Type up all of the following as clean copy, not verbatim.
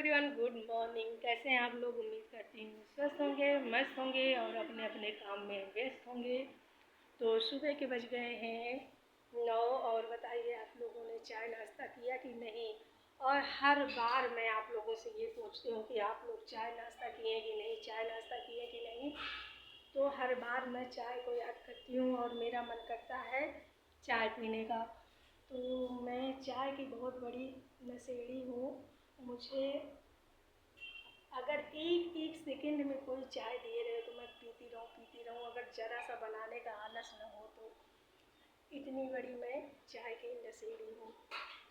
Everyone, good morning. कैसे हैं आप लोग? उम्मीद करती हूँ स्वस्थ होंगे, मस्त होंगे और अपने अपने काम में व्यस्त होंगे। तो सुबह के बज गए हैं 9। और बताइए, आप लोगों ने चाय नाश्ता किया कि नहीं? और हर बार मैं आप लोगों से ये पूछती हूँ कि आप लोग चाय नाश्ता किए कि नहीं, चाय नाश्ता किए कि नहीं। तो हर बार मैं चाय को याद करती हूँ और मेरा मन करता है चाय पीने का। तो मैं चाय की बहुत बड़ी नशेड़ी हूँ। मुझे अगर एक एक सेकंड में कोई चाय दे रहे तो मैं पीती रहूँ, अगर ज़रा सा बनाने का आलस न हो तो। इतनी बड़ी मैं चाय की नशेड़ी हूँ।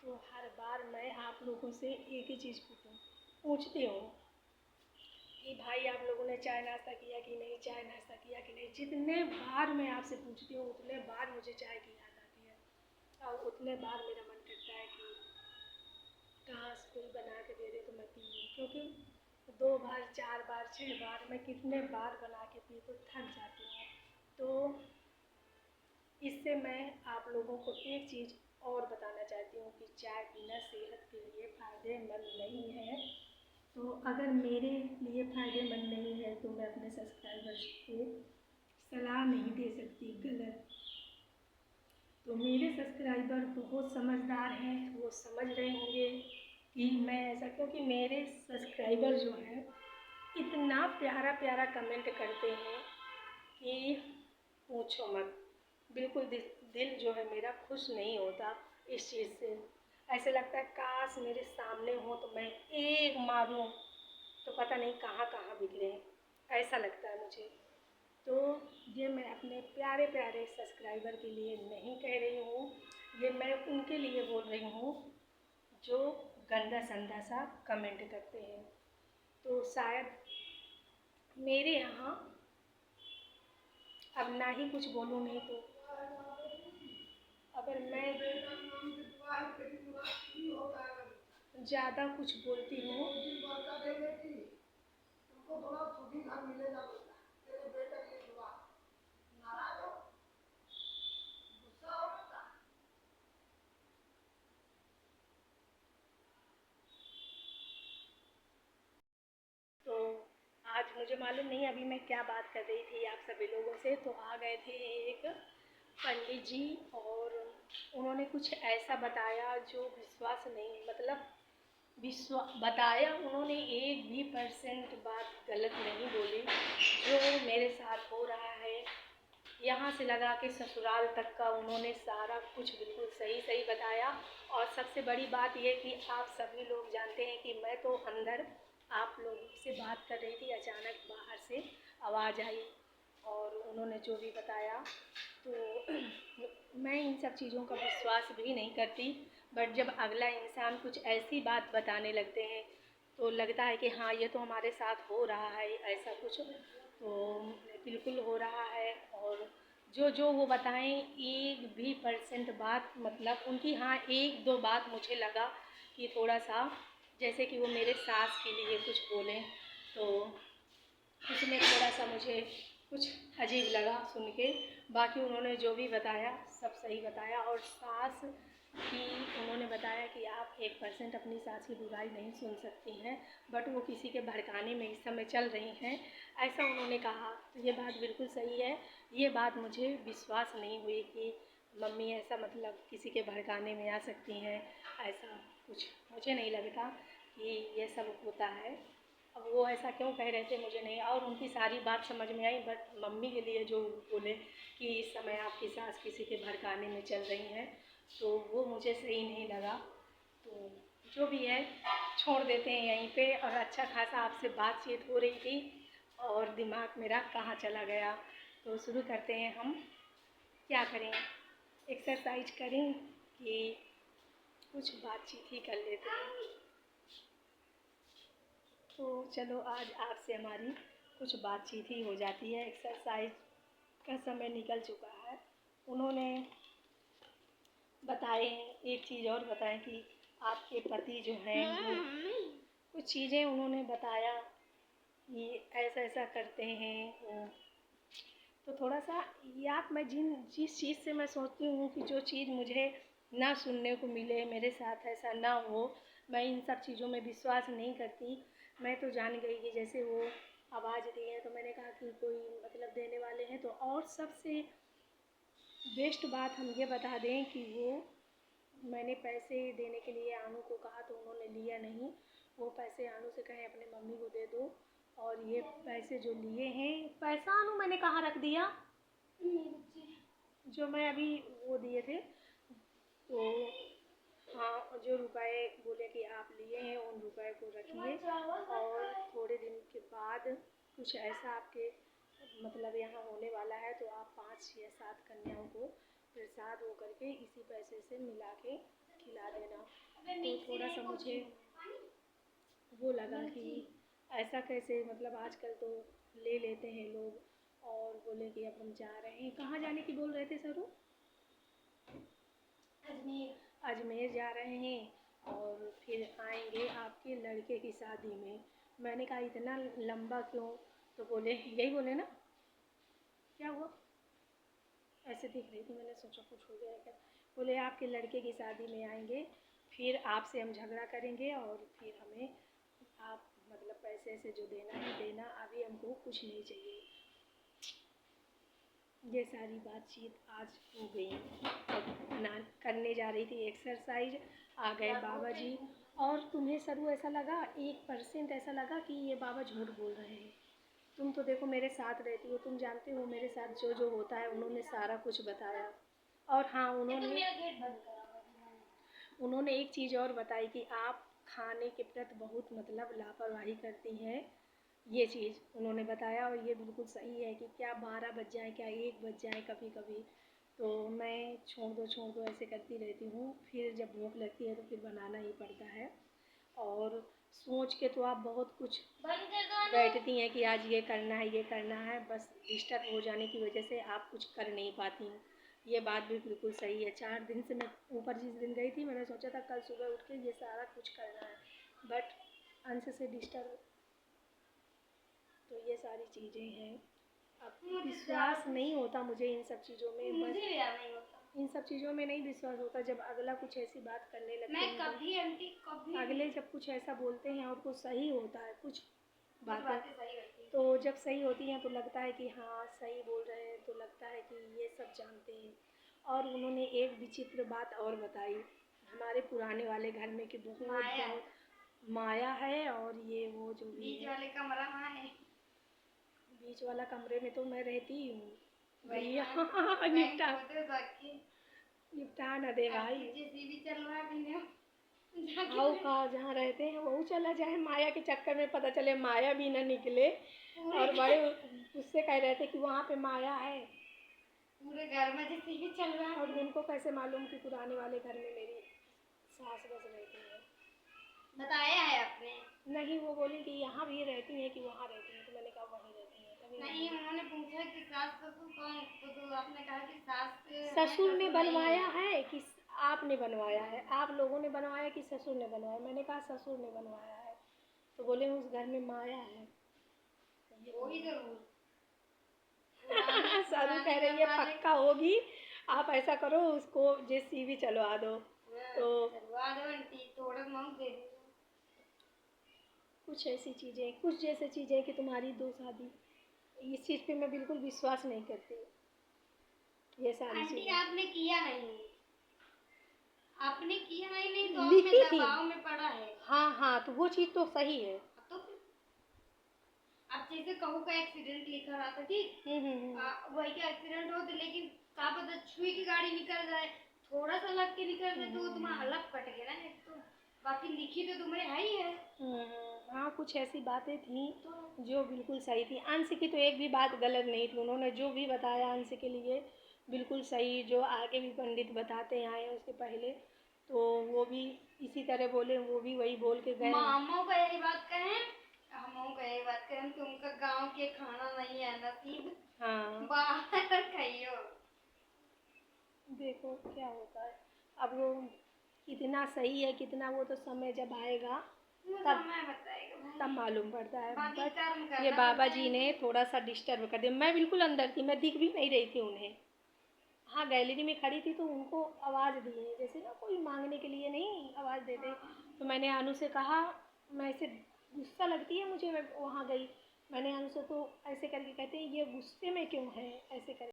तो हर बार मैं आप लोगों से एक ही चीज़ पूछती हूँ कि भाई, आप लोगों ने चाय नाश्ता किया कि नहीं, चाय नाश्ता किया कि नहीं। जितने बार मैं आपसे पूछती हूँ उतने बार मुझे चाय की याद आती है और उतने बार मेरा मन करता है कि काश कोई बना के दे दे तो मैं पी लूँ। क्योंकि 2 बार, 4 बार, 6 बार, मैं कितने बार बना के पी तो थक जाती हूँ। तो इससे मैं आप लोगों को एक चीज़ और बताना चाहती हूँ कि चाय पीना सेहत के लिए फ़ायदेमंद नहीं है। तो अगर मेरे लिए फ़ायदेमंद नहीं है तो मैं अपने सब्सक्राइबर्स को सलाह नहीं दे सकती गलत। तो मेरे सब्सक्राइबर बहुत समझदार हैं, वो समझ रहे होंगे कि मैं ऐसा, क्योंकि मेरे सब्सक्राइबर जो हैं इतना प्यारा प्यारा कमेंट करते हैं कि पूछो मत। बिल्कुल दिल जो है मेरा खुश नहीं होता इस चीज़ से। ऐसे लगता है काश मेरे सामने हो तो मैं एक मारूं तो पता नहीं कहाँ कहाँ बिखरे, ऐसा लगता है मुझे। तो ये मैं अपने प्यारे प्यारे सब्सक्राइबर के लिए नहीं कह रही हूँ, ये मैं उनके लिए बोल रही हूँ जो गंदा संदा सा कमेंट करते हैं। तो शायद मेरे यहाँ अब ना ही कुछ बोलूँ, नहीं तो अगर मैं ज़्यादा कुछ बोलती हूँ तो आज मुझे मालूम नहीं अभी मैं क्या बात कर रही थी आप सभी लोगों से। तो आ गए थे एक पंडित जी और उन्होंने कुछ ऐसा बताया जो विश्वास नहीं, मतलब बताया उन्होंने, एक भी परसेंट बात गलत नहीं बोली। जो मेरे साथ हो रहा है यहाँ से लगा के ससुराल तक का उन्होंने सारा कुछ बिल्कुल सही सही बताया। और सबसे बड़ी बात ये कि आप सभी लोग जानते हैं कि मैं तो अंदर आप लोगों से बात कर रही थी, अचानक बाहर से आवाज़ आई और उन्होंने जो भी बताया तो मैं इन सब चीज़ों का विश्वास भी नहीं करती। बट जब अगला इंसान कुछ ऐसी बात बताने लगते हैं तो लगता है कि हाँ, ये तो हमारे साथ हो रहा है ऐसा कुछ। तो बिल्कुल हो रहा है। और जो जो वो बताएं एक भी परसेंट बात, मतलब उनकी हाँ एक दो बात मुझे लगा कि थोड़ा सा, जैसे कि वो मेरे सास के लिए कुछ बोलें तो उसमें थोड़ा सा मुझे कुछ अजीब लगा सुन के। बाकी उन्होंने जो भी बताया सब सही बताया। और सास की उन्होंने बताया कि आप 1% अपनी सास की बुराई नहीं सुन सकती हैं, बट वो किसी के भड़काने में इस समय चल रही हैं, ऐसा उन्होंने कहा। तो ये बात बिल्कुल सही है। ये बात मुझे विश्वास नहीं हुई कि मम्मी ऐसा मतलब किसी के भड़काने में आ सकती हैं, ऐसा कुछ मुझे नहीं लगता कि ये सब होता है। अब वो ऐसा क्यों कह रहे थे मुझे नहीं, और उनकी सारी बात समझ में आई, बट मम्मी के लिए जो बोले कि इस समय आपकी सास किसी के भड़काने में चल रही हैं, तो वो मुझे सही नहीं लगा। तो जो भी है छोड़ देते हैं यहीं पे। और अच्छा खासा आपसे बातचीत हो रही थी और दिमाग मेरा कहाँ चला गया। तो शुरू करते हैं हम। क्या करें, एक्सरसाइज करें कि कुछ बातचीत ही कर लेते हैं। तो चलो आज आपसे हमारी कुछ बातचीत ही हो जाती है। एक्सरसाइज का समय निकल चुका है। उन्होंने बताए, एक चीज़ और बताएं कि आपके पति जो हैं वो कुछ चीज़ें उन्होंने बताया कि ऐसा ऐसा करते हैं वो। तो थोड़ा सा या मैं जिस चीज़ से मैं सोचती हूँ कि जो चीज़ मुझे ना सुनने को मिले, मेरे साथ ऐसा ना हो, मैं इन सब चीज़ों में विश्वास नहीं करती। मैं तो जान गई कि जैसे वो आवाज़ दी है तो मैंने कहा कि कोई मतलब देने वाले हैं तो। और सबसे बेस्ट बात हम ये बता दें कि वो मैंने पैसे देने के लिए अनु को कहा तो उन्होंने लिया नहीं। वो पैसे अनु से कहें अपने मम्मी को दे दो। और ये पैसे जो लिए हैं, पैसा अनु मैंने कहाँ रख दिया, जो मैं अभी वो दिए थे तो हाँ, जो रुपए बोले कि आप लिए हैं उन रुपए को रखिए। और थोड़े दिन के बाद कुछ ऐसा आपके मतलब यहाँ होने वाला है तो आप 5 या 7 कन्याओं को प्रसाद हो करके इसी पैसे से मिला के खिला देना। तो थोड़ा सा मुझे वो लगा कि ऐसा कैसे, मतलब आजकल तो ले लेते हैं लोग। और बोले कि अब हम जा रहे हैं, कहाँ जाने की बोल रहे थे सरू? अजमेर जा रहे हैं और फिर आएंगे आपके लड़के की शादी में। मैंने कहा इतना लंबा क्यों? तो बोले यही बोले ना, क्या हुआ? ऐसे दिख रही थी, मैंने सोचा कुछ हो गया क्या। बोले आपके लड़के की शादी में आएंगे, फिर आपसे हम झगड़ा करेंगे और फिर हमें आप मतलब पैसे से जो देना है देना, अभी हमको कुछ नहीं चाहिए। ये सारी बातचीत आज हो गई। अब ना करने जा रही थी एक्सरसाइज, आ गए बाबा जी। और तुम्हें सरू ऐसा लगा 1% ऐसा लगा कि ये बाबा झूठ बोल रहे हैं? तुम तो देखो मेरे साथ रहती हो, तुम जानते हो मेरे साथ जो जो होता है। उन्होंने सारा कुछ बताया। और हाँ, उन्होंने एक चीज़ और बताई कि आप खाने के प्रति बहुत मतलब लापरवाही करती हैं। ये चीज़ उन्होंने बताया और ये बिल्कुल सही है कि क्या 12 बज जाए, क्या 1 बज जाए कभी कभी, तो मैं छोड़ दो ऐसे करती रहती हूँ। फिर जब भूख लगती है तो फिर बनाना ही पड़ता है। और सोच के तो आप बहुत कुछ बैठती हैं कि आज ये करना है ये करना है, बस डिस्टर्ब हो जाने की वजह से आप कुछ कर नहीं पाती हैं। ये बात भी बिल्कुल सही है। 4 दिन से मैं ऊपर जिस दिन गई थी मैंने सोचा था कल सुबह उठ के ये सारा कुछ करना है, बट अंश से डिस्टर्ब, तो ये सारी चीज़ें हैं। अब विश्वास नहीं होता मुझे इन सब चीज़ों में, बस इन सब चीज़ों में नहीं विश्वास होता। जब अगला कुछ ऐसी बात करने लगते हैं, अगले जब कुछ ऐसा बोलते हैं और कुछ सही होता है कुछ बातें, तो जब सही होती हैं तो लगता है कि हाँ सही बोल रहे हैं, तो लगता है कि ये सब जानते हैं। और उन्होंने एक विचित्र बात और बताई हमारे पुराने वाले घर में कि बहुत माया है। और ये वो जो भी बीच वाले कमरा है, बीच वाला कमरे में तो मैं रहती ही हूँ भैया। निपटा न दे भाई, आओ कहाँ जहाँ रहते हैं वही चला जाए। माया के चक्कर में पता चले माया भी न निकले। और बड़े उससे कह रहे थे कि वहाँ पे माया है, पूरे घर में जैसे भी चल रहा है। और उनको कैसे मालूम कि पुराने वाले घर में मेरी सास बस रहती है? बताया है आपने? नहीं, वो बोली कि यहाँ भी रहती हैं कि वहाँ रहती हैं, तो मैंने कहा वहीं रहती हैं। तभी नहीं, उन्होंने पूछा कि सास ससुर कौन, तो आपने कहा कि सास ससुर ने बनवाया है कि आपने बनवाया है, आप लोगों ने बनवाया कि ससुर ने बनवाया? मैंने कहा ससुर ने बनवाया है। तो बोले उस घर में माया है। वही जरूर सारू कह रही है पक्का होगी। आप ऐसा करो उसको जेसीबी चलवा दो। तो चलवा दो आंटी, थोड़ा मांग दे दो। कुछ ऐसी चीज़ें, कुछ जैसे चीज़ें कि तुम्हारी 2 शादी, इस चीज़ पे मैं बिल्कुल विश्वास नहीं करती। ये सारी चीज़ें आंटी आपने किया नहीं, आपने किया ही नहीं तो लिखी थी, दबाव में पड़ा है। हाँ हाँ, तो वो चीज़ तो सही है। तो अब जैसे कहूँ का एक्सीडेंट लिखा रहा था, ठीक, वही का एक्सीडेंट हो तो, लेकिन क्या पता छुई की गाड़ी निकल जाए, थोड़ा सा लग के निकल जाए तो तुम्हारा अलग कट गया ना। एक तो बाकी लिखी तो तुम्हारे है ही है। हाँ, कुछ ऐसी बातें थी जो बिल्कुल सही थी। अंश की तो एक भी बात गलत नहीं थी। उन्होंने जो भी बताया अंश के लिए बिल्कुल सही, जो आगे भी पंडित बताते आए हैं उसके पहले, तो वो भी इसी तरह बोले, वो भी वही बोल के गए। मामा को यही बात कहें, हम यही बात करें कि उनका गांव के खाना नहीं है नसीब, हाँ बाहर खाइयो। देखो क्या होता है अब, वो कितना सही है कितना, वो तो समय जब आएगा तब मालूम पड़ता है। बट ये बाबा जी ने थोड़ा सा डिस्टर्ब कर दिया। मैं बिल्कुल अंदर थी, मैं दिख भी नहीं रही थी उन्हें। हाँ गैलरी में खड़ी थी तो उनको आवाज़ दी है, जैसे ना कोई मांगने के लिए नहीं आवाज़ दे दे। तो मैंने अनु से कहा, मैं ऐसे गुस्सा लगती है मुझे, मैं वहाँ गई, मैंने अनु से तो ऐसे करके कहते हैं ये गुस्से में क्यों है, ऐसे कर